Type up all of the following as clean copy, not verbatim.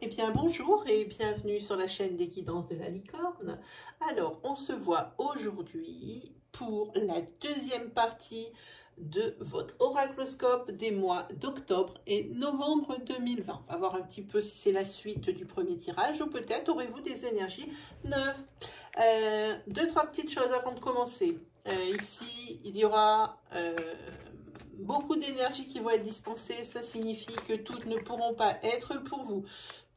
Eh bien bonjour et bienvenue sur la chaîne des guidances de la licorne. Alors on se voit aujourd'hui pour la deuxième partie de votre oracloscope des mois d'octobre et novembre 2020. On va voir un petit peu si c'est la suite du premier tirage ou peut-être aurez-vous des énergies neuves. Deux, trois petites choses avant de commencer. Ici il y aura beaucoup d'énergie qui vont être dispensées. Ça signifie que toutes ne pourront pas être pour vous.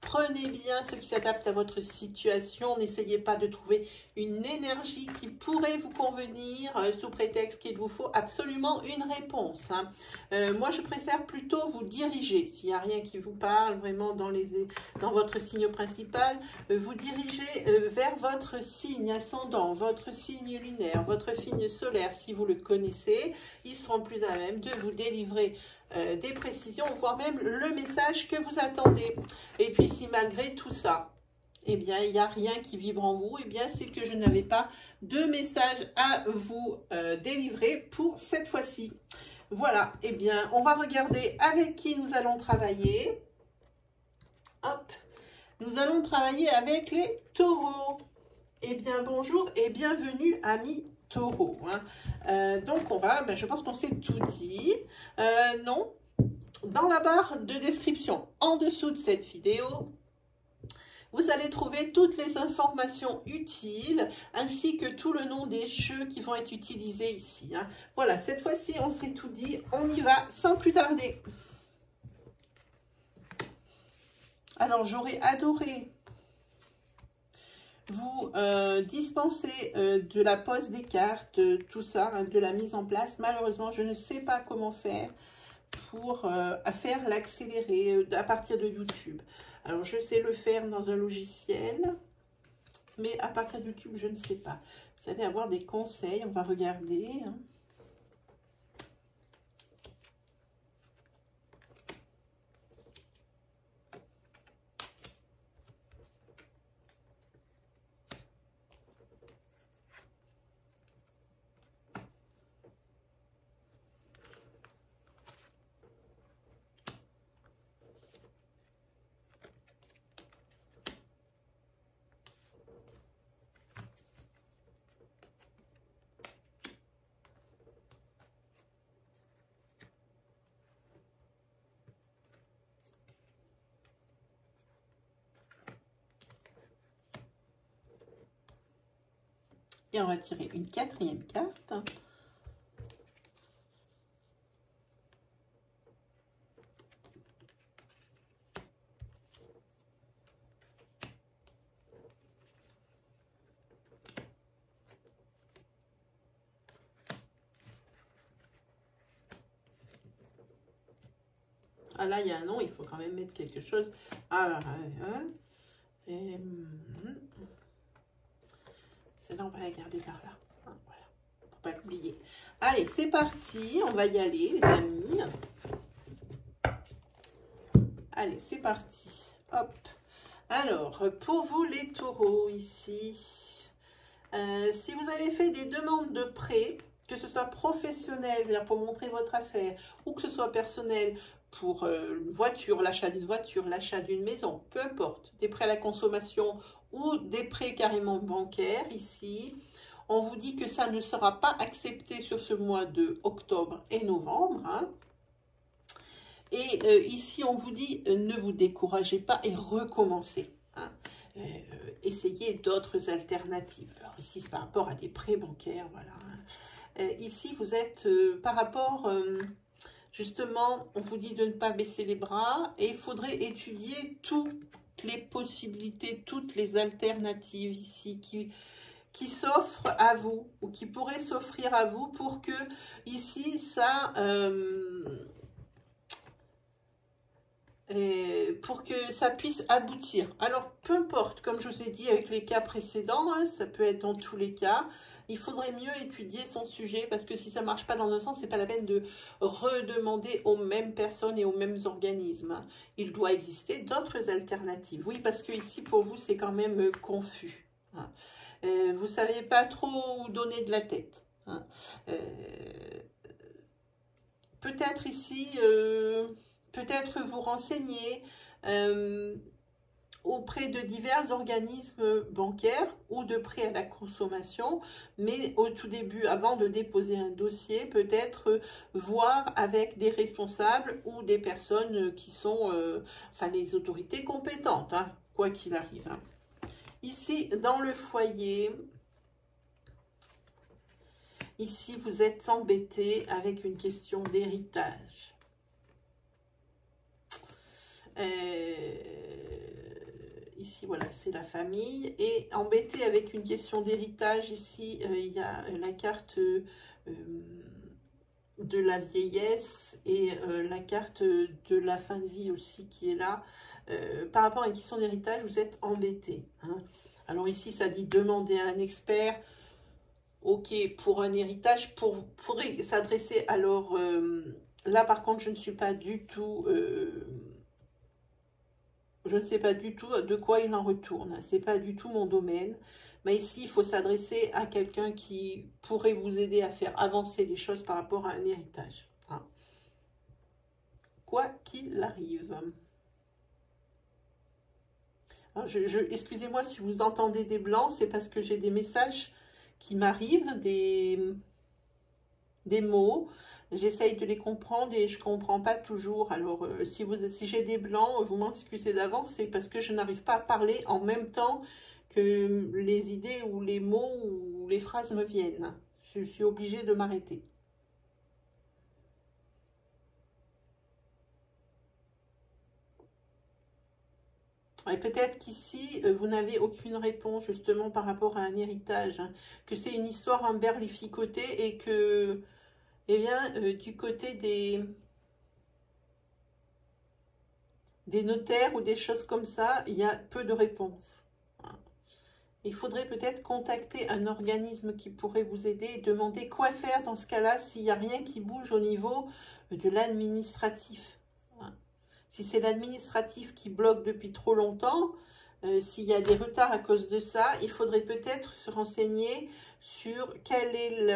Prenez bien ce qui s'adapte à votre situation. N'essayez pas de trouver une énergie qui pourrait vous convenir sous prétexte qu'il vous faut absolument une réponse. Moi, je préfère plutôt vous diriger. S'il n'y a rien qui vous parle vraiment dans votre signe principal, vous dirigez vers votre signe ascendant, votre signe lunaire, votre signe solaire. Si vous le connaissez, ils seront plus à même de vous délivrer des précisions, voire même le message que vous attendez. Et puis si malgré tout ça, eh bien il n'y a rien qui vibre en vous, eh bien c'est que je n'avais pas de message à vous délivrer pour cette fois-ci. Voilà, eh bien on va regarder avec qui nous allons travailler. Hop, nous allons travailler avec les taureaux. Eh bien bonjour et bienvenue amis Taureau. Donc on va, je pense qu'on s'est tout dit. Non, dans la barre de description en dessous de cette vidéo, vous allez trouver toutes les informations utiles ainsi que tout le nom des jeux qui vont être utilisés ici. Voilà, cette fois-ci on s'est tout dit, on y va sans plus tarder. Alors j'aurais adoré vous dispenser de la pose des cartes, tout ça, de la mise en place. Malheureusement, je ne sais pas comment faire pour faire l'accélérer à partir de YouTube. Alors, je sais le faire dans un logiciel, mais à partir de YouTube, je ne sais pas. Vous allez avoir des conseils, on va regarder. Et on va tirer une quatrième carte. Ah là, il y a un nom, il faut quand même mettre quelque chose. Alors, celle-là, on va la garder par là. Voilà, pour pas l'oublier. Allez, c'est parti. On va y aller, les amis. Allez, c'est parti. Hop. Alors, pour vous, les taureaux, ici, si vous avez fait des demandes de prêt, que ce soit professionnel, pour montrer votre affaire, ou que ce soit personnel, pour une voiture, l'achat d'une voiture, l'achat d'une maison, peu importe, des prêts à la consommation ou des prêts carrément bancaires, ici, on vous dit que ça ne sera pas accepté sur ce mois de octobre et novembre. Et ici, on vous dit, ne vous découragez pas et recommencez. Essayez d'autres alternatives. Alors ici, c'est par rapport à des prêts bancaires, voilà. Ici, vous êtes par rapport... justement, on vous dit de ne pas baisser les bras et il faudrait étudier toutes les possibilités, toutes les alternatives ici qui s'offrent à vous ou qui pourraient s'offrir à vous pour que ici, pour que ça puisse aboutir. Alors, peu importe, comme je vous ai dit avec les cas précédents, ça peut être dans tous les cas, il faudrait mieux étudier son sujet parce que si ça ne marche pas dans un sens, c'est pas la peine de redemander aux mêmes personnes et aux mêmes organismes. Il doit exister d'autres alternatives. Oui, parce que ici, pour vous, c'est quand même confus. Vous ne savez pas trop où donner de la tête. Peut-être ici... peut-être vous renseigner, auprès de divers organismes bancaires ou de prêts à la consommation, mais au tout début, avant de déposer un dossier, peut-être voir avec des responsables ou des personnes qui sont, enfin les autorités compétentes, hein, quoi qu'il arrive. Hein. Ici, dans le foyer, ici, vous êtes embêté avec une question d'héritage. Ici, voilà, c'est la famille. Et embêté avec une question d'héritage, ici, il y a la carte de la vieillesse et la carte de la fin de vie aussi qui est là. Par rapport à une question d'héritage, vous êtes embêté. Hein. Alors ici, ça dit demander à un expert. Ok, pour un héritage, pourrait s'adresser. Alors là, par contre, je ne suis pas du tout... je ne sais pas du tout de quoi il en retourne. Ce n'est pas du tout mon domaine. Mais ici, il faut s'adresser à quelqu'un qui pourrait vous aider à faire avancer les choses par rapport à un héritage. Hein. Quoi qu'il arrive. Excusez-moi si vous entendez des blancs, c'est parce que j'ai des messages qui m'arrivent, des mots. J'essaye de les comprendre et je ne comprends pas toujours. Alors, si j'ai des blancs, vous m'en excusez d'avance, c'est parce que je n'arrive pas à parler en même temps que les idées ou les mots ou les phrases me viennent. Je suis obligée de m'arrêter. Et peut-être qu'ici, vous n'avez aucune réponse justement par rapport à un héritage, hein, que c'est une histoire emberlificotée et que, eh bien, du côté des notaires ou des choses comme ça, il y a peu de réponses. Il faudrait peut-être contacter un organisme qui pourrait vous aider et demander quoi faire dans ce cas-là s'il n'y a rien qui bouge au niveau de l'administratif. Si c'est l'administratif qui bloque depuis trop longtemps, s'il y a des retards à cause de ça, il faudrait peut-être se renseigner sur quel est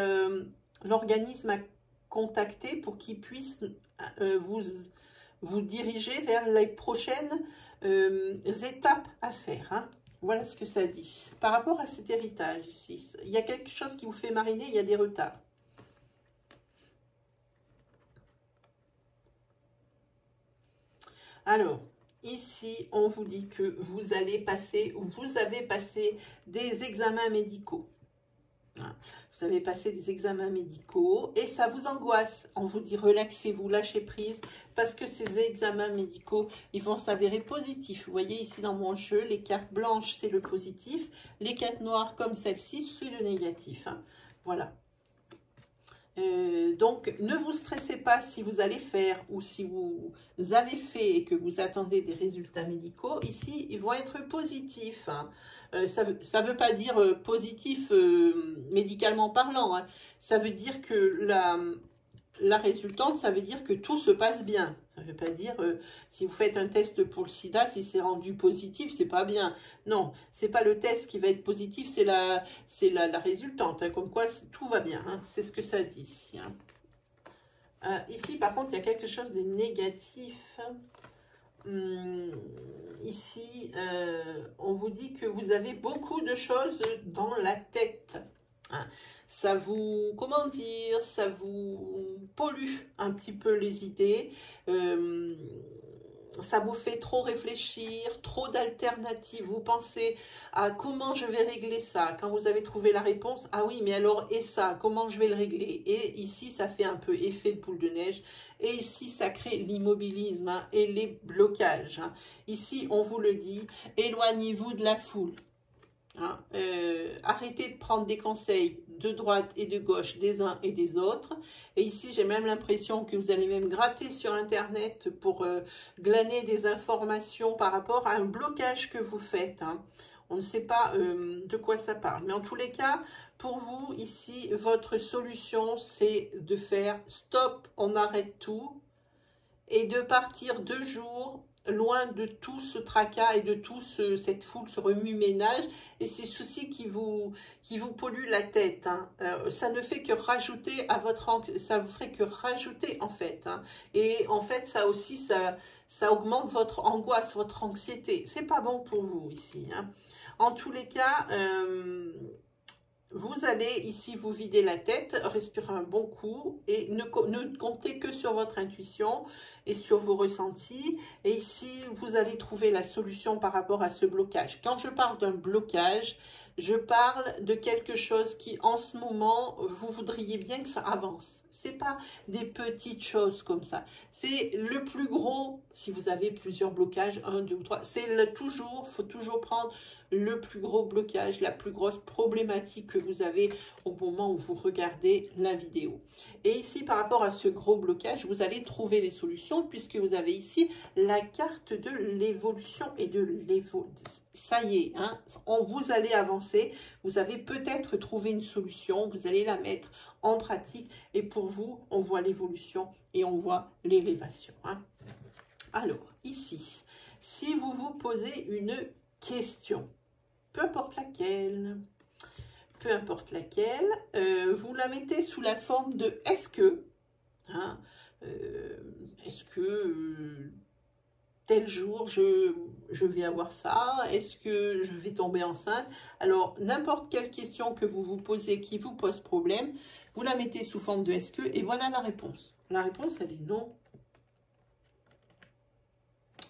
l'organisme à contacter pour qu'il puisse vous diriger vers les prochaines étapes à faire. Hein. Voilà ce que ça dit. Par rapport à cet héritage ici, il y a quelque chose qui vous fait mariner, il y a des retards. Alors, ici, on vous dit que vous allez passer, ou vous avez passé des examens médicaux. Vous avez passé des examens médicaux et ça vous angoisse. On vous dit relaxez-vous, lâchez prise parce que ces examens médicaux, ils vont s'avérer positifs. Vous voyez ici dans mon jeu, les cartes blanches, c'est le positif. Les cartes noires comme celle-ci, c'est le négatif. Hein. Voilà. Donc, ne vous stressez pas si vous allez faire ou si vous avez fait et que vous attendez des résultats médicaux. Ici, ils vont être positifs. Hein. Ça veut pas dire positif médicalement parlant. Hein. Ça veut dire que la résultante, ça veut dire que tout se passe bien. Ça ne veut pas dire, si vous faites un test pour le sida, si c'est rendu positif, c'est pas bien. Non, c'est pas le test qui va être positif, c'est la résultante. Hein, comme quoi, tout va bien. Hein, c'est ce que ça dit ici. Hein. Ici, par contre, il y a quelque chose de négatif. Ici, on vous dit que vous avez beaucoup de choses dans la tête. Hein. Ça vous, comment dire, ça vous pollue un petit peu les idées, ça vous fait trop réfléchir, trop d'alternatives, vous pensez à comment je vais régler ça, quand vous avez trouvé la réponse, ah oui, mais alors, et ça, comment je vais le régler? Et ici, ça fait un peu effet de boule de neige, et ici, ça crée l'immobilisme hein, et les blocages. Hein. Ici, on vous le dit, éloignez-vous de la foule. Hein, arrêtez de prendre des conseils de droite et de gauche des uns et des autres. Et ici, j'ai même l'impression que vous allez même gratter sur Internet pour glaner des informations par rapport à un blocage que vous faites. Hein. On ne sait pas de quoi ça parle. Mais en tous les cas, pour vous, ici, votre solution, c'est de faire stop, on arrête tout. Et de partir 2 jours loin de tout ce tracas et de tout cette foule, ce remue-ménage et ces soucis qui vous polluent la tête. Hein. Ça ne fait que rajouter à ça vous ferait que rajouter en fait. Hein. Et en fait, ça aussi, ça augmente votre angoisse, votre anxiété. C'est pas bon pour vous ici. Hein. En tous les cas, vous allez ici vous vider la tête, respirer un bon coup et ne comptez que sur votre intuition et sur vos ressentis. Et ici, vous allez trouver la solution par rapport à ce blocage. Quand je parle d'un blocage, je parle de quelque chose qui, en ce moment, vous voudriez bien que ça avance. Ce n'est pas des petites choses comme ça. C'est le plus gros, si vous avez plusieurs blocages, 1, 2 ou 3, faut toujours prendre le plus gros blocage, la plus grosse problématique que vous avez au moment où vous regardez la vidéo. Et ici, par rapport à ce gros blocage, vous allez trouver les solutions puisque vous avez ici la carte de l'évolution et de l'évolution. Ça y est, hein, vous allez avancer, vous avez peut-être trouvé une solution, vous allez la mettre en pratique et pour vous, on voit l'évolution et on voit l'élévation. Hein. Alors, ici, si vous vous posez une question, peu importe laquelle, vous la mettez sous la forme de « est-ce que hein, ?» Est-ce que tel jour je vais avoir ça? Est-ce que je vais tomber enceinte? Alors, n'importe quelle question que vous vous posez qui vous pose problème, vous la mettez sous forme de « est-ce que ?» et voilà la réponse. La réponse, elle est non.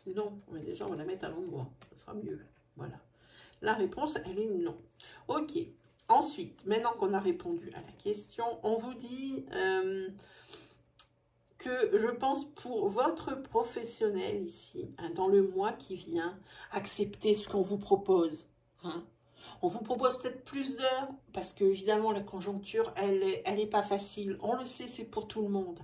Non, mais déjà, on va la mettre à l'endroit. Ce sera mieux. Voilà. La réponse, elle est non. Ok. Ensuite, maintenant qu'on a répondu à la question, on vous dit que je pense pour votre professionnel ici, hein, dans le mois qui vient, acceptez ce qu'on vous propose. Hein. On vous propose peut-être plus d'heures, parce que évidemment la conjoncture, elle est pas facile. On le sait, c'est pour tout le monde.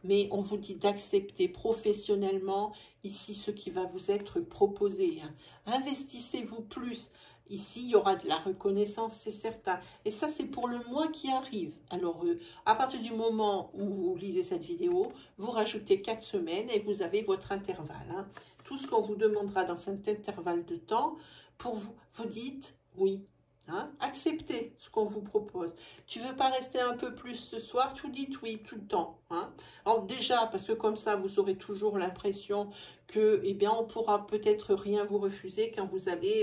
Mais on vous dit d'accepter professionnellement ici ce qui va vous être proposé. Hein. Investissez-vous plus. Ici, il y aura de la reconnaissance, c'est certain. Et ça, c'est pour le mois qui arrive. Alors, à partir du moment où vous lisez cette vidéo, vous rajoutez 4 semaines et vous avez votre intervalle. Hein. Tout ce qu'on vous demandera dans cet intervalle de temps, pour vous, vous dites oui. Hein? Acceptez ce qu'on vous propose. Tu veux pas rester un peu plus ce soir? Tout dites oui tout le temps. Hein? Alors déjà, parce que comme ça, vous aurez toujours l'impression que, eh bien, on pourra peut-être rien vous refuser quand vous allez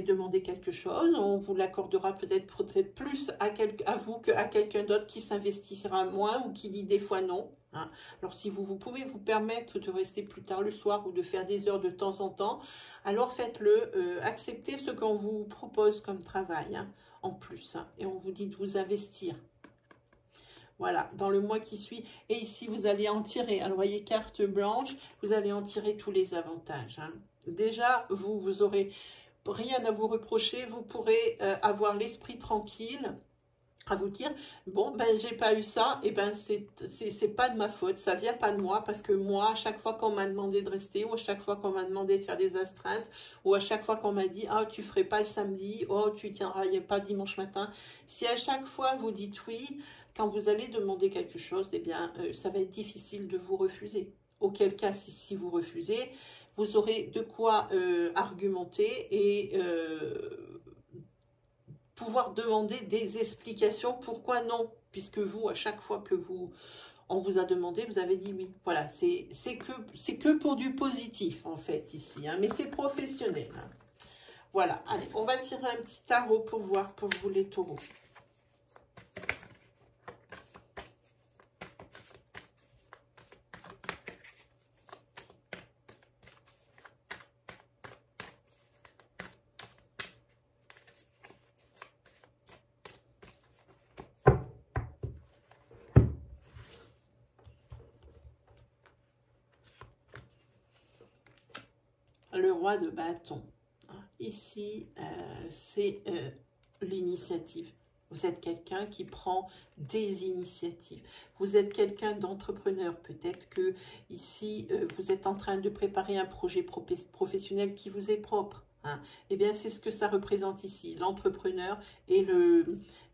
demander quelque chose. On vous l'accordera peut-être plus à vous qu'à quelqu'un d'autre qui s'investira moins ou qui dit des fois non. Hein. Alors, si vous pouvez vous permettre de rester plus tard le soir ou de faire des heures de temps en temps, alors faites-le. Acceptez ce qu'on vous propose comme travail hein, en plus. Hein, et on vous dit de vous investir. Voilà, dans le mois qui suit. Et ici, vous allez en tirer. Alors, voyez, carte blanche, vous allez en tirer tous les avantages. Hein. Déjà, vous aurez rien à vous reprocher. Vous pourrez avoir l'esprit tranquille à vous dire, bon, ben, j'ai pas eu ça, et ben, c'est pas de ma faute, ça vient pas de moi, parce que moi, à chaque fois qu'on m'a demandé de rester, ou à chaque fois qu'on m'a demandé de faire des astreintes, ou à chaque fois qu'on m'a dit, ah, tu ferais pas le samedi, oh, tu tiendras pas dimanche matin, si à chaque fois vous dites oui, quand vous allez demander quelque chose, eh bien, ça va être difficile de vous refuser. Auquel cas, si vous refusez, vous aurez de quoi argumenter et pouvoir demander des explications pourquoi non, puisque vous, à chaque fois que on vous a demandé, vous avez dit oui. Voilà, c'est que pour du positif, en fait, ici, hein, mais c'est professionnel. Hein. Voilà, allez, on va tirer un petit tarot pour voir pour vous les taureaux. Le roi de bâton. Ici, c'est l'initiative. Vous êtes quelqu'un qui prend des initiatives. Vous êtes quelqu'un d'entrepreneur. Peut-être que ici, vous êtes en train de préparer un projet professionnel qui vous est propre. hein. Eh bien, c'est ce que ça représente ici, l'entrepreneur et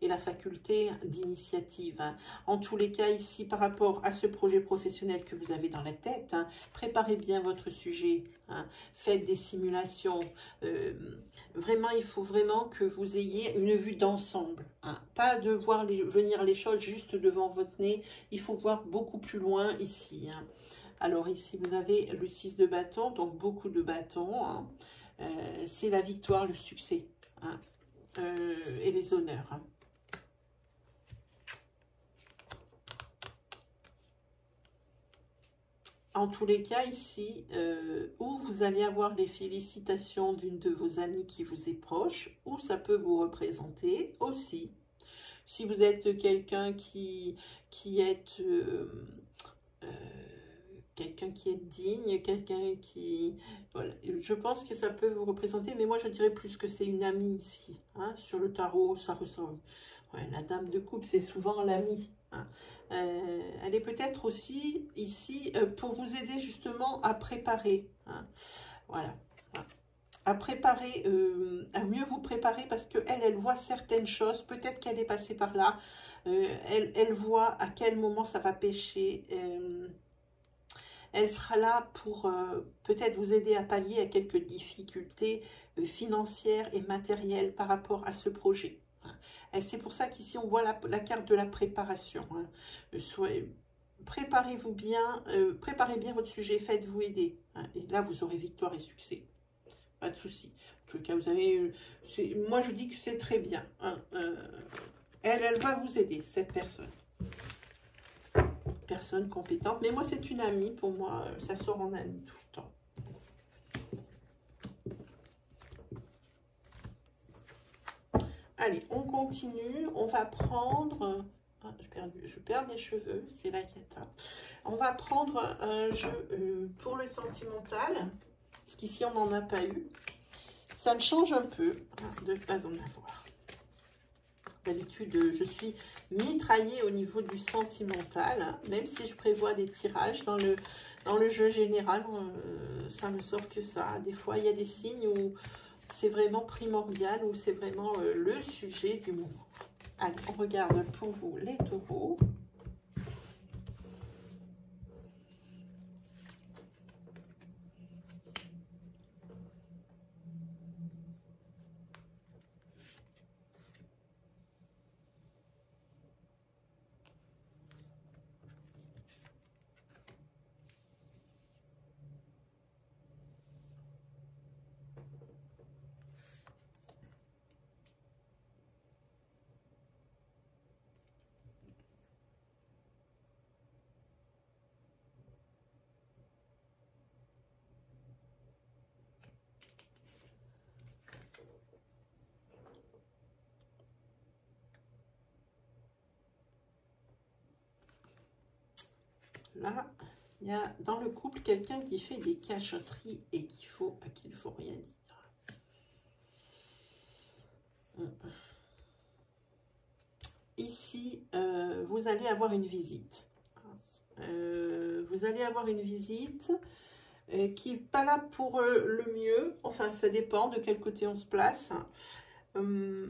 la faculté d'initiative, hein. En tous les cas, ici, par rapport à ce projet professionnel que vous avez dans la tête, hein, préparez bien votre sujet, hein, faites des simulations. Vraiment, il faut vraiment que vous ayez une vue d'ensemble, hein, pas de voir venir les choses juste devant votre nez. Il faut voir beaucoup plus loin ici, hein. Alors ici, vous avez le 6 de bâton, donc beaucoup de bâtons, hein. C'est la victoire, le succès, hein, et les honneurs, hein. En tous les cas, ici, où vous allez avoir les félicitations d'une de vos amies qui vous est proche, ou ça peut vous représenter aussi. Si vous êtes quelqu'un quelqu'un qui est digne, quelqu'un qui... Voilà, je pense que ça peut vous représenter, mais moi je dirais plus que c'est une amie ici, hein. Sur le tarot, ça ressemble. Ouais, la dame de coupe, c'est souvent l'amie, hein. Elle est peut-être aussi ici pour vous aider justement à préparer, hein. Voilà. À préparer, à mieux vous préparer parce qu'elle, elle voit certaines choses, peut-être qu'elle est passée par là, elle voit à quel moment ça va pêcher, elle sera là pour peut-être vous aider à pallier à quelques difficultés financières et matérielles par rapport à ce projet. C'est pour ça qu'ici, on voit la carte de la préparation, hein. Préparez-vous bien, préparez bien votre sujet, faites-vous aider, hein. Et là, vous aurez victoire et succès. Pas de souci. En tout cas, vous avez... moi, je dis que c'est très bien, hein. Elle va vous aider, cette personne. Personne compétente. Mais moi, c'est une amie. Pour moi, ça sort en amie tout le temps. Allez, on continue. On va prendre... Ah, je perds mes cheveux. C'est la cata. On va prendre un jeu pour le sentimental. Parce qu'ici, on n'en a pas eu. Ça me change un peu de ne pas en avoir. D'habitude, je suis mitraillée au niveau du sentimental, hein. Même si je prévois des tirages dans le jeu général, ça ne sort que ça. Des fois, il y a des signes où c'est vraiment primordial, où c'est vraiment le sujet du moment. Allez, on regarde pour vous les taureaux. Là, il y a dans le couple quelqu'un qui fait des cachotteries et à qui il faut rien dire. Ici, vous allez avoir une visite. Vous allez avoir une visite qui n'est pas là pour le mieux. Enfin, ça dépend de quel côté on se place. Elle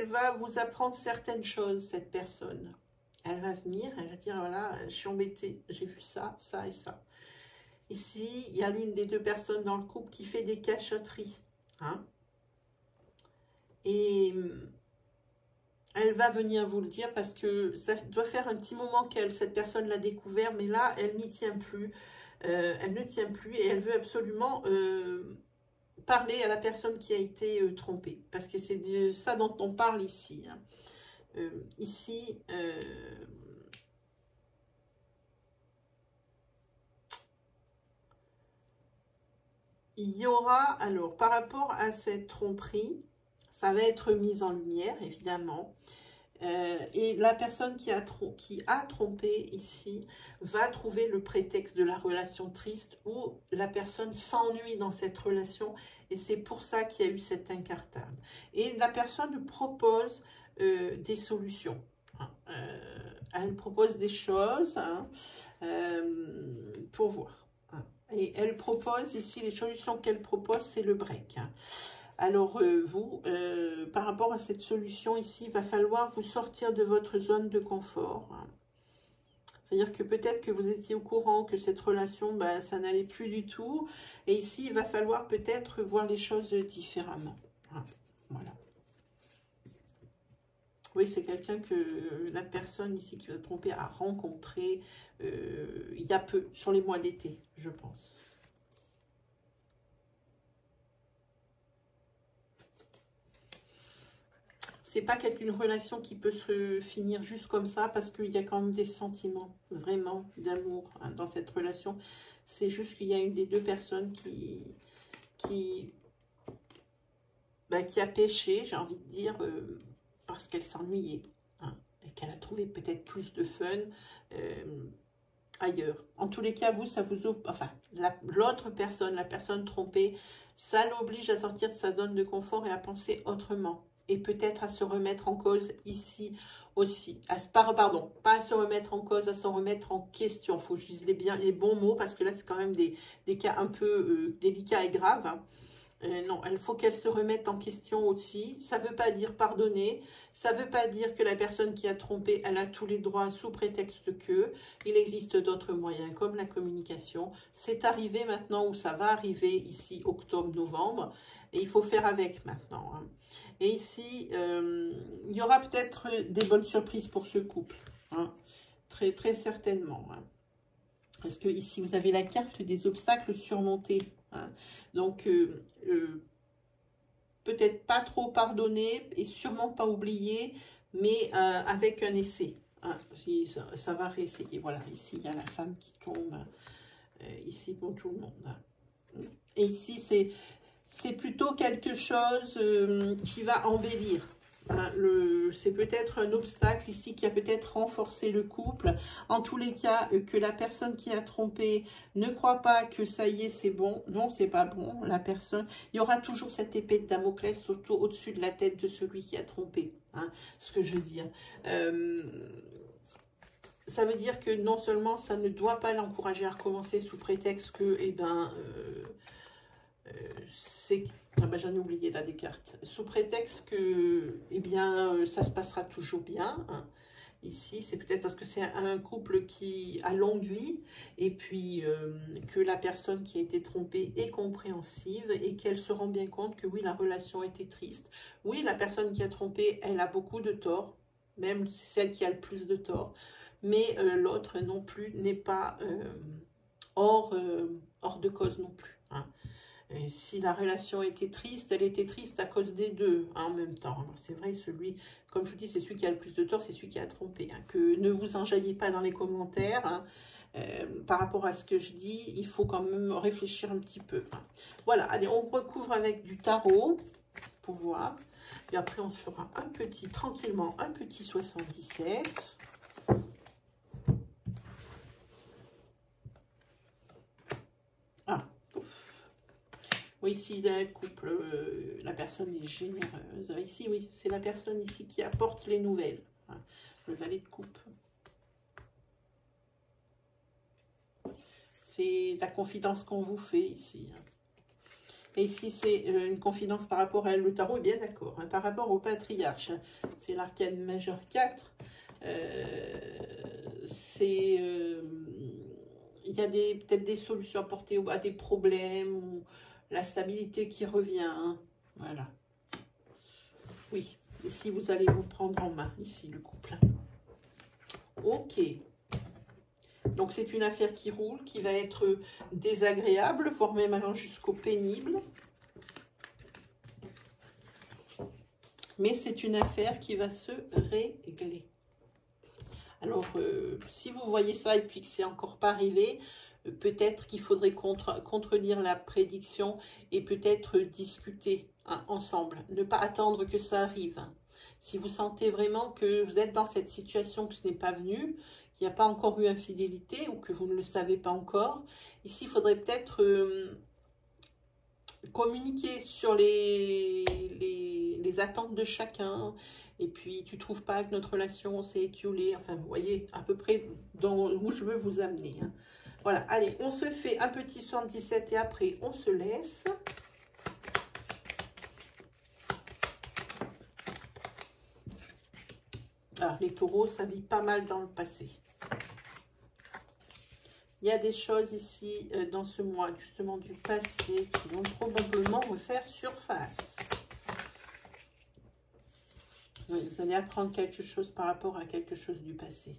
va vous apprendre certaines choses, cette personne. Elle va venir, elle va dire, voilà, je suis embêtée, j'ai vu ça, ça et ça. Ici, il y a l'une des deux personnes dans le couple qui fait des cachotteries, hein. Et elle va venir vous le dire parce que ça doit faire un petit moment cette personne l'a découvert, mais là, elle n'y tient plus. Elle ne tient plus et elle veut absolument parler à la personne qui a été trompée. Parce que c'est de ça dont on parle ici, hein. Ici, il y aura, alors, par rapport à cette tromperie, ça va être mis en lumière, évidemment. Et la personne qui a trompé ici va trouver le prétexte de la relation triste où la personne s'ennuie dans cette relation et c'est pour ça qu'il y a eu cette incartade. Et la personne propose des solutions, hein. Elle propose des choses, hein, pour voir, hein. Et elle propose, ici, les solutions qu'elle propose, c'est le break. Alors, vous, par rapport à cette solution ici, il va falloir vous sortir de votre zone de confort. C'est-à-dire que peut-être que vous étiez au courant que cette relation, bah, ça n'allait plus du tout. Et ici, il va falloir peut-être voir les choses différemment. Voilà. Oui, c'est quelqu'un que la personne ici qui va tromper a rencontré il y a peu, sur les mois d'été, je pense. C'est pas une relation qui peut se finir juste comme ça, parce qu'il y a quand même des sentiments, vraiment, d'amour hein, dans cette relation. C'est juste qu'il y a une des deux personnes qui a péché, j'ai envie de dire, parce qu'elle s'ennuyait. Hein, et qu'elle a trouvé peut-être plus de fun ailleurs. En tous les cas, vous, ça vous ouvre... Enfin, l'autre personne, la personne trompée, ça l'oblige à sortir de sa zone de confort et à penser autrement. Et peut-être à se remettre en cause ici aussi. Pardon, pas à se remettre en cause, à se remettre en question. Il faut que je dise les bons mots, parce que là, c'est quand même des cas un peu délicats et graves. Hein. Non, il faut qu'elle se remette en question aussi. Ça ne veut pas dire pardonner. Ça ne veut pas dire que la personne qui a trompé, elle a tous les droits sous prétexte que. Il existe d'autres moyens comme la communication. C'est arrivé maintenant, ou ça va arriver ici, octobre-novembre. Et il faut faire avec maintenant. Hein. Et ici, il y aura peut-être des bonnes surprises pour ce couple. Hein. Très, très certainement. Hein. Parce que ici, vous avez la carte des obstacles surmontés. Hein. Donc, peut-être pas trop pardonner et sûrement pas oublier, mais avec un essai. Hein. Si, ça va réessayer. Voilà, ici, il y a la femme qui tombe. Ici, pour tout le monde. Hein. Et ici, c'est plutôt quelque chose qui va embellir. Hein, c'est peut-être un obstacle ici qui a peut-être renforcé le couple. En tous les cas, que la personne qui a trompé ne croit pas que ça y est, c'est bon. Non, c'est pas bon. La personne, il y aura toujours cette épée de Damoclès surtout au-dessus de la tête de celui qui a trompé. Hein, ce que je veux dire. Ça veut dire que non seulement ça ne doit pas l'encourager à recommencer sous prétexte que, eh ben, c'est... Ah ben, j'en ai oublié là des cartes. Sous prétexte que, eh bien, ça se passera toujours bien. Hein. Ici, c'est peut-être parce que c'est un couple qui a longue vie et puis que la personne qui a été trompée est compréhensive et qu'elle se rend bien compte que oui, la relation était triste. Oui, la personne qui a trompé, elle a beaucoup de torts, même celle qui a le plus de torts. Mais l'autre non plus n'est pas hors de cause non plus. Hein. Et si la relation était triste, elle était triste à cause des deux hein, en même temps. C'est vrai, comme je vous dis, c'est celui qui a le plus de tort, c'est celui qui a trompé. Hein. Que ne vous enjaillez pas dans les commentaires. Hein. Par rapport à ce que je dis, il faut quand même réfléchir un petit peu. Hein. Voilà, allez, on recouvre avec du tarot pour voir. Et après, on se fera tranquillement, un petit 77. Oui, ici, le couple, la personne est généreuse. Ici, oui, c'est la personne ici qui apporte les nouvelles. Hein, le valet de coupe. C'est la confidence qu'on vous fait ici. Hein. Et ici, c'est une confidence par rapport à elle. Le tarot est bien d'accord. Hein, par rapport au patriarche. C'est l'arcane majeur 4. Il y a peut-être des solutions apportées à des problèmes ou la stabilité qui revient. Hein. Voilà. Oui. Ici, vous allez vous prendre en main. Ici, le couple. Ok. Donc, c'est une affaire qui roule, qui va être désagréable, voire même allant jusqu'au pénible. Mais c'est une affaire qui va se régler. Alors, si vous voyez ça et puis que c'est encore pas arrivé, peut-être qu'il faudrait contredire la prédiction et peut-être discuter hein, ensemble. Ne pas attendre que ça arrive. Hein. Si vous sentez vraiment que vous êtes dans cette situation, que ce n'est pas venu, qu'il n'y a pas encore eu infidélité ou que vous ne le savez pas encore, ici, il faudrait peut-être communiquer sur les attentes de chacun. Et puis, tu trouves pas que notre relation s'est étiolée. Enfin, vous voyez à peu près où je veux vous amener. Hein. Voilà, allez, on se fait un petit 77 et après, on se laisse. Alors, les taureaux, ça vit pas mal dans le passé. Il y a des choses ici, dans ce mois, justement, du passé, qui vont probablement refaire surface. Oui, vous allez apprendre quelque chose par rapport à quelque chose du passé.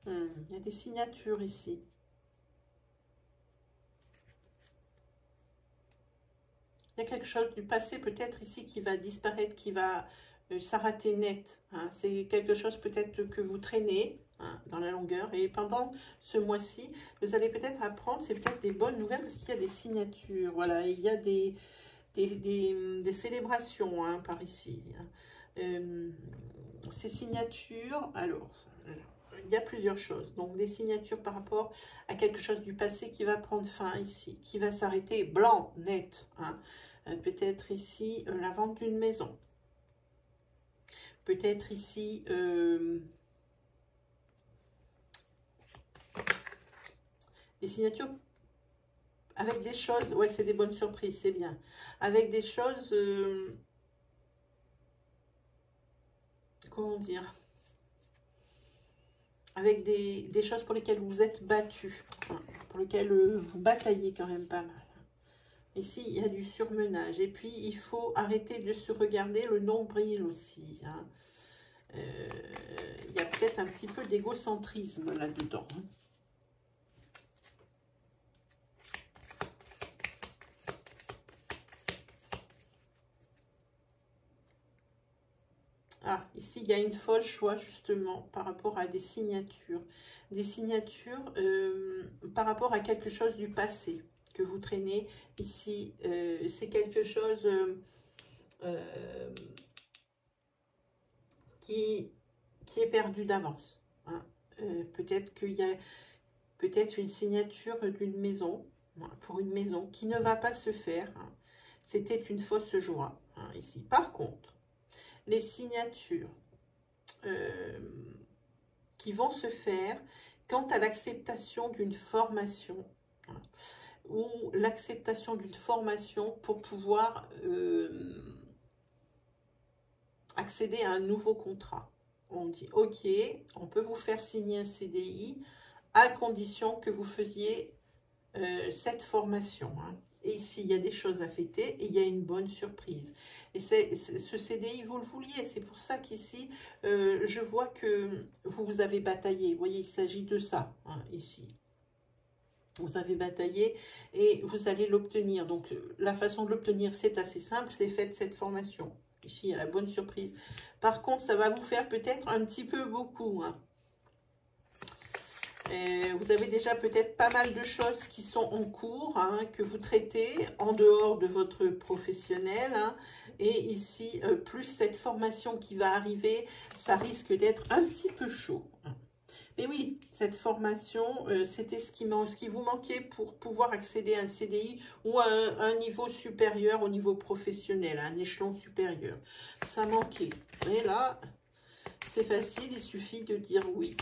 Il y a des signatures ici. Il y a quelque chose du passé peut-être ici qui va disparaître, qui va s'arrêter net. Hein. C'est quelque chose peut-être que vous traînez dans la longueur. Et pendant ce mois-ci, vous allez peut-être apprendre, c'est peut-être des bonnes nouvelles parce qu'il y a des signatures. Voilà, il y a des célébrations par ici. Ces signatures, alors, il y a plusieurs choses. Donc, des signatures par rapport à quelque chose du passé qui va prendre fin ici, qui va s'arrêter blanc, net. Peut-être ici, la vente d'une maison. Peut-être ici, des signatures avec des choses, ouais, c'est des bonnes surprises, c'est bien. Avec des choses, comment dire, avec des choses pour lesquelles vous êtes battu, pour lesquelles vous bataillez quand même pas mal. Ici, il y a du surmenage. Et puis, il faut arrêter de se regarder le nombril aussi. Il y a peut-être un petit peu d'égocentrisme là-dedans. Ah, ici, il y a une folle joie, justement, par rapport à des signatures. Des signatures par rapport à quelque chose du passé que vous traînez. Ici, c'est quelque chose qui est perdu d'avance. Peut-être qu'il y a peut-être une signature d'une maison, pour une maison, qui ne va pas se faire. C'était une fausse joie, ici. Par contre, les signatures qui vont se faire quant à l'acceptation d'une formation, ou l'acceptation d'une formation pour pouvoir accéder à un nouveau contrat. On dit, ok, on peut vous faire signer un CDI à condition que vous faisiez cette formation. Et ici, il y a des choses à fêter et il y a une bonne surprise. Et ce CDI, vous le vouliez. C'est pour ça qu'ici, je vois que vous avez bataillé. Vous voyez, il s'agit de ça, ici. Vous avez bataillé et vous allez l'obtenir. Donc, la façon de l'obtenir, c'est assez simple. C'est faites cette formation. Ici, il y a la bonne surprise. Par contre, ça va vous faire peut-être un petit peu beaucoup. Vous avez déjà peut-être pas mal de choses qui sont en cours, que vous traitez en dehors de votre professionnel. Et ici, plus cette formation qui va arriver, ça risque d'être un petit peu chaud. Mais oui, cette formation, c'était ce qui vous manquait pour pouvoir accéder à un CDI ou à un niveau supérieur au niveau professionnel, à un échelon supérieur. Ça manquait. Et là, c'est facile, il suffit de dire oui.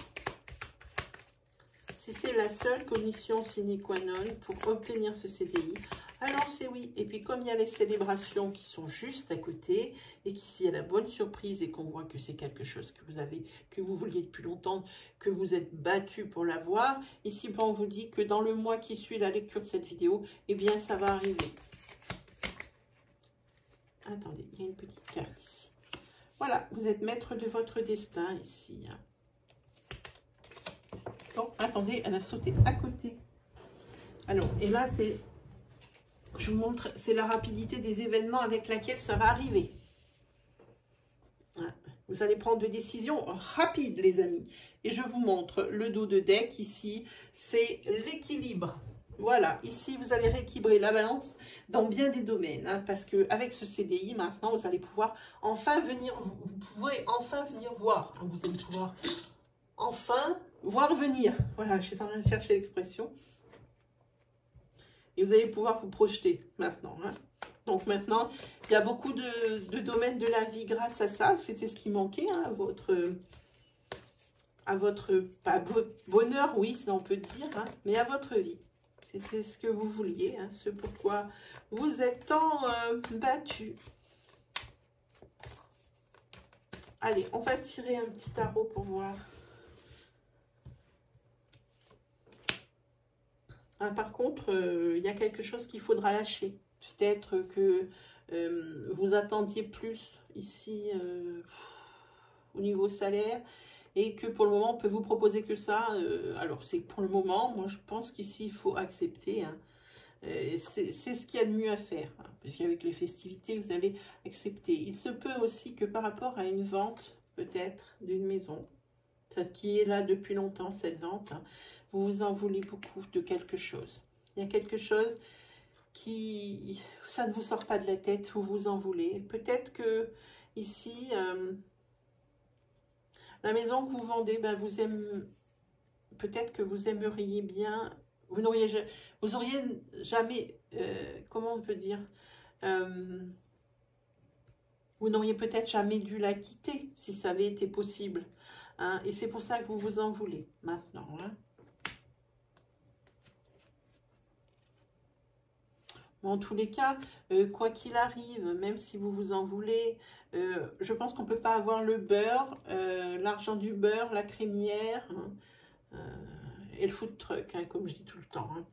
Si c'est la seule condition sine qua non pour obtenir ce CDI, alors c'est oui. Et puis comme il y a les célébrations qui sont juste à côté, et qu'ici il y a la bonne surprise et qu'on voit que c'est quelque chose que vous vouliez depuis longtemps, que vous êtes battu pour l'avoir, ici on vous dit que dans le mois qui suit la lecture de cette vidéo, eh bien ça va arriver. Attendez, il y a une petite carte ici. Voilà, vous êtes maître de votre destin ici. Oh, attendez, elle a sauté à côté. Alors, et là, je vous montre, c'est la rapidité des événements avec laquelle ça va arriver. Vous allez prendre des décisions rapides, les amis. Et je vous montre le dos de deck ici, c'est l'équilibre. Voilà, ici, vous allez rééquilibrer la balance dans bien des domaines. Parce qu'avec ce CDI, maintenant, vous allez pouvoir enfin venir, vous pourrez enfin venir voir. Vous allez pouvoir enfin voir venir. Voilà, je suis en train de chercher l'expression. et vous allez pouvoir vous projeter maintenant. Hein. Donc maintenant, il y a beaucoup de domaines de la vie grâce à ça. C'était ce qui manquait hein, à votre pas bonheur, oui, ça on peut dire, hein, mais à votre vie. C'était ce que vous vouliez, hein, ce pourquoi vous êtes tant battu. Allez, on va tirer un petit tarot pour voir. Ah, par contre, il y a quelque chose qu'il faudra lâcher. Peut-être que vous attendiez plus ici au niveau salaire et que pour le moment, on peut vous proposer que ça. Alors, c'est pour le moment, moi, je pense qu'ici, il faut accepter. Hein. C'est ce qu'il y a de mieux à faire. Hein, parce qu'avec les festivités, vous allez accepter. Il se peut aussi que par rapport à une vente, peut-être, d'une maison, qui est là depuis longtemps, cette vente, hein, vous vous en voulez beaucoup de quelque chose. Il y a quelque chose qui, ça ne vous sort pas de la tête, vous vous en voulez. Peut-être que ici, la maison que vous vendez, ben peut-être que vous aimeriez bien, vous auriez jamais, comment on peut dire, vous n'auriez peut-être jamais dû la quitter si ça avait été possible. Hein, et c'est pour ça que vous vous en voulez maintenant. Hein. Bon, en tous les cas, quoi qu'il arrive, même si vous vous en voulez, je pense qu'on ne peut pas avoir le beurre, l'argent du beurre, la crémière hein, et le food truck, hein, comme je dis tout le temps. Hein.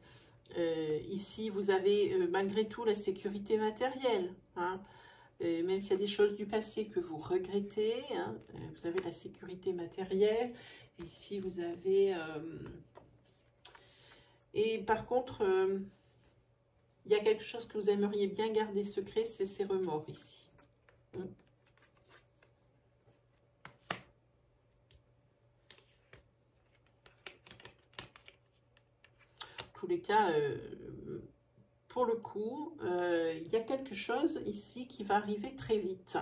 Ici, vous avez malgré tout la sécurité matérielle. Hein. Même s'il y a des choses du passé que vous regrettez, hein, vous avez la sécurité matérielle. Et ici, vous avez... et par contre... il y a quelque chose que vous aimeriez bien garder secret, c'est ces remords ici. En tous les cas, pour le coup, il y a quelque chose ici qui va arriver très vite.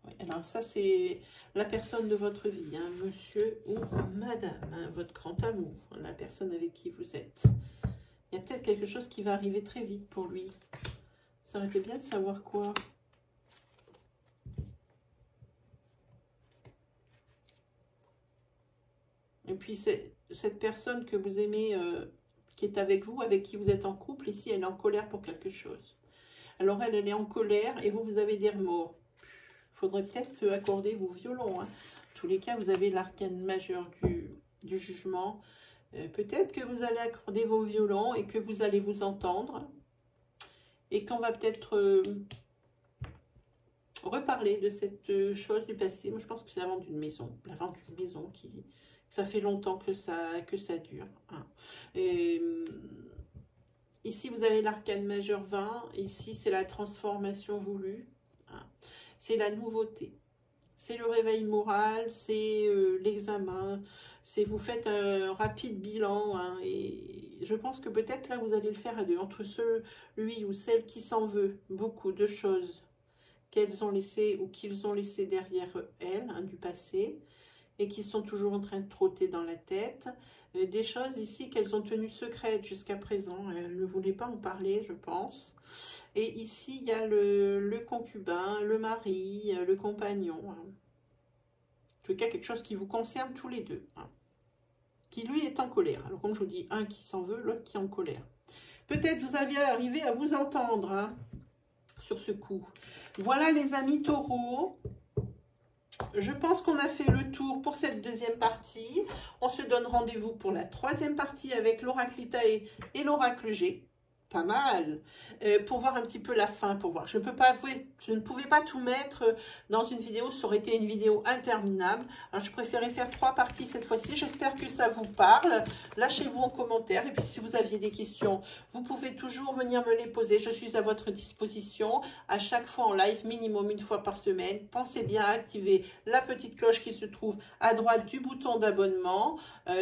Ouais, alors ça, c'est la personne de votre vie, hein, monsieur ou madame, hein, votre grand amour, la personne avec qui vous êtes. Il y a peut-être quelque chose qui va arriver très vite pour lui. Ça aurait été bien de savoir quoi. Et puis, cette personne que vous aimez, qui est avec vous, avec qui vous êtes en couple, ici, elle est en colère pour quelque chose. Alors, elle est en colère et vous avez des remords. Il faudrait peut-être accorder vos violons. Hein. En tous les cas, vous avez l'arcane majeur du jugement. Peut-être que vous allez accorder vos violons et que vous allez vous entendre. Et qu'on va peut-être reparler de cette chose du passé. Moi, je pense que c'est la vente d'une maison. La vente d'une maison ça fait longtemps que ça dure. Hein. Et, ici, vous avez l'arcane majeur 20. Ici, c'est la transformation voulue. Hein. C'est la nouveauté. C'est le réveil moral, c'est l'examen, c'est vous faites un rapide bilan. Hein, et je pense que peut-être là, vous allez le faire à deux. Entre celui ou celle qui s'en veut beaucoup de choses qu'elles ont laissées ou qu'ils ont laissées derrière elles, hein, du passé, et qui sont toujours en train de trotter dans la tête. Des choses ici qu'elles ont tenues secrètes jusqu'à présent. Elles ne voulaient pas en parler, je pense. Et ici, il y a le concubin, le mari, le compagnon. Hein. En tout cas, quelque chose qui vous concerne tous les deux. Hein. Qui, lui, est en colère. Alors, comme je vous dis, un qui s'en veut, l'autre qui est en colère. Peut-être vous aviez arrivé à vous entendre hein, sur ce coup. Voilà, les amis taureaux. Je pense qu'on a fait le tour pour cette deuxième partie. On se donne rendez-vous pour la troisième partie avec l'oracle Itae et l'oracle G. Pas mal. Pour voir un petit peu la fin, pour voir. Je ne pouvais pas tout mettre dans une vidéo. Ça aurait été une vidéo interminable. Alors, je préférais faire 3 parties cette fois-ci. J'espère que ça vous parle. Lâchez-vous en commentaire. Et puis, si vous aviez des questions, vous pouvez toujours venir me les poser. Je suis à votre disposition. À chaque fois en live, minimum 1 fois par semaine. Pensez bien à activer la petite cloche qui se trouve à droite du bouton d'abonnement.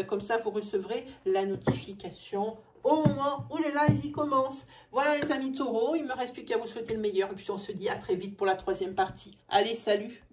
Comme ça, vous recevrez la notification au moment où les lives commencent. Voilà les amis taureaux, il ne me reste plus qu'à vous souhaiter le meilleur. Et puis on se dit à très vite pour la troisième partie. Allez, salut!